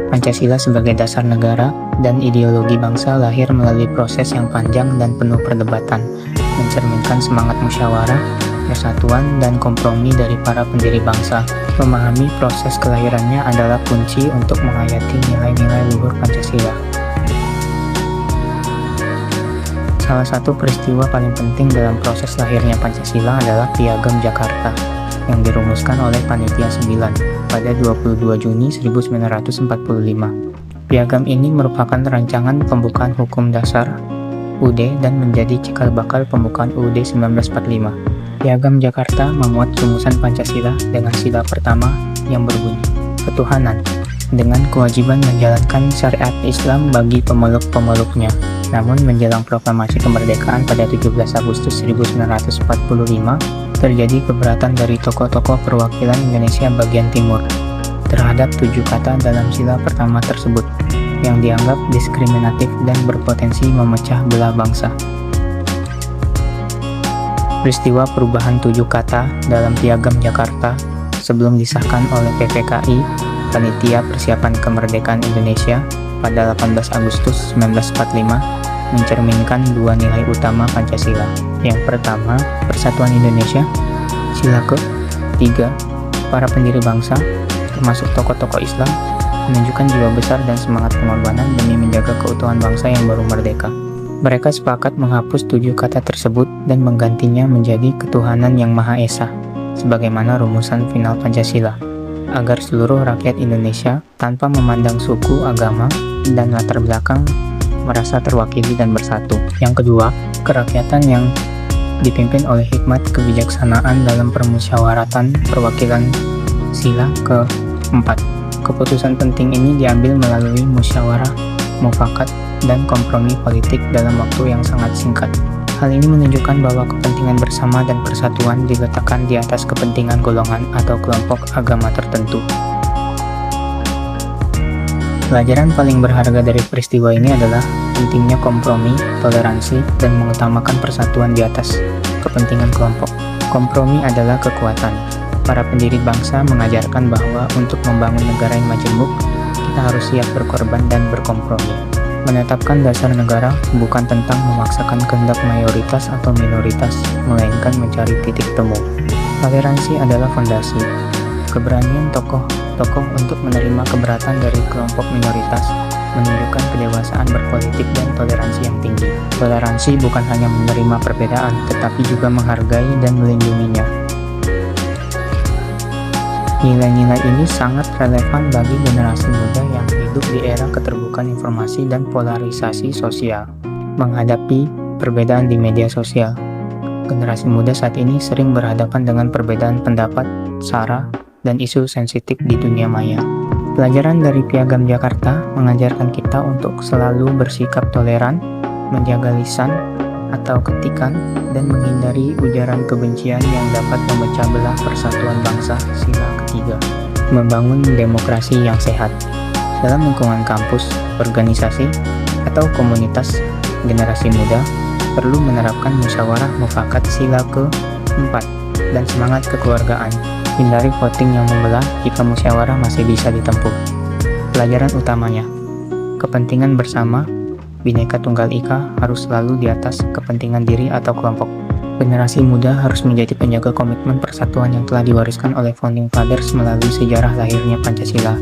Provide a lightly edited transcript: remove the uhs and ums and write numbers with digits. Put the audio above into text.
Pancasila sebagai dasar negara dan ideologi bangsa lahir melalui proses yang panjang dan penuh perdebatan, mencerminkan semangat musyawarah, persatuan, dan kompromi dari para pendiri bangsa. Memahami proses kelahirannya adalah kunci untuk menghayati nilai-nilai luhur Pancasila. Salah satu peristiwa paling penting dalam proses lahirnya Pancasila adalah Piagam Jakarta yang dirumuskan oleh Panitia 9 pada 22 Juni 1945. Piagam ini merupakan rancangan pembukaan hukum dasar UUD dan menjadi cikal bakal pembukaan UUD 1945. Piagam Jakarta memuat rumusan Pancasila dengan sila pertama yang berbunyi, ketuhanan, dengan kewajiban menjalankan syariat Islam bagi pemeluk-pemeluknya. Namun menjelang proklamasi kemerdekaan pada 17 Agustus 1945, terjadi keberatan dari tokoh-tokoh perwakilan Indonesia bagian timur terhadap 7 kata dalam sila pertama tersebut yang dianggap diskriminatif dan berpotensi memecah belah bangsa. Peristiwa perubahan 7 kata dalam Piagam Jakarta sebelum disahkan oleh PPKI, Panitia Persiapan Kemerdekaan Indonesia, pada 18 Agustus 1945 mencerminkan 2 nilai utama Pancasila. Yang pertama, persatuan Indonesia. Sila ke-3, para pendiri bangsa, termasuk tokoh-tokoh Islam, menunjukkan jiwa besar dan semangat pengorbanan demi menjaga keutuhan bangsa yang baru merdeka. Mereka sepakat menghapus 7 kata tersebut dan menggantinya menjadi ketuhanan yang Maha Esa, sebagaimana rumusan final Pancasila, agar seluruh rakyat Indonesia, tanpa memandang suku, agama, dan latar belakang, merasa terwakili dan bersatu. Yang kedua, kerakyatan yang dipimpin oleh hikmat kebijaksanaan dalam permusyawaratan perwakilan. Sila ke-4. Keputusan penting ini diambil melalui musyawarah, mufakat, dan kompromi politik dalam waktu yang sangat singkat. Hal ini menunjukkan bahwa kepentingan bersama dan persatuan diletakkan di atas kepentingan golongan atau kelompok agama tertentu. Pelajaran paling berharga dari peristiwa ini adalah pentingnya kompromi, toleransi, dan mengutamakan persatuan di atas kepentingan kelompok. Kompromi adalah kekuatan. Para pendiri bangsa mengajarkan bahwa untuk membangun negara yang majemuk, kita harus siap berkorban dan berkompromi. Menetapkan dasar negara bukan tentang memaksakan kehendak mayoritas atau minoritas, melainkan mencari titik temu. Toleransi adalah fondasi. Keberanian tokoh-tokoh untuk menerima keberatan dari kelompok minoritas menunjukkan kedewasaan berpolitik dan toleransi yang tinggi. Toleransi bukan hanya menerima perbedaan, tetapi juga menghargai dan melindunginya. Nilai-nilai ini sangat relevan bagi generasi muda yang hidup di era keterbukaan informasi dan polarisasi sosial. Menghadapi perbedaan di media sosial, generasi muda saat ini sering berhadapan dengan perbedaan pendapat, sara, dan isu sensitif di dunia maya. Pelajaran dari Piagam Jakarta mengajarkan kita untuk selalu bersikap toleran, menjaga lisan atau ketikan, dan menghindari ujaran kebencian yang dapat memecah belah persatuan bangsa. Sila ke-3, membangun demokrasi yang sehat. Dalam lingkungan kampus, organisasi, atau komunitas, generasi muda perlu menerapkan musyawarah mufakat sila ke-4 dan semangat kekeluargaan. Hindari voting yang membelah jika musyawarah masih bisa ditempuh. Pelajaran utamanya, kepentingan bersama, Bhinneka Tunggal Ika harus selalu di atas kepentingan diri atau kelompok. Generasi muda harus menjadi penjaga komitmen persatuan yang telah diwariskan oleh Founding Fathers melalui sejarah lahirnya Pancasila.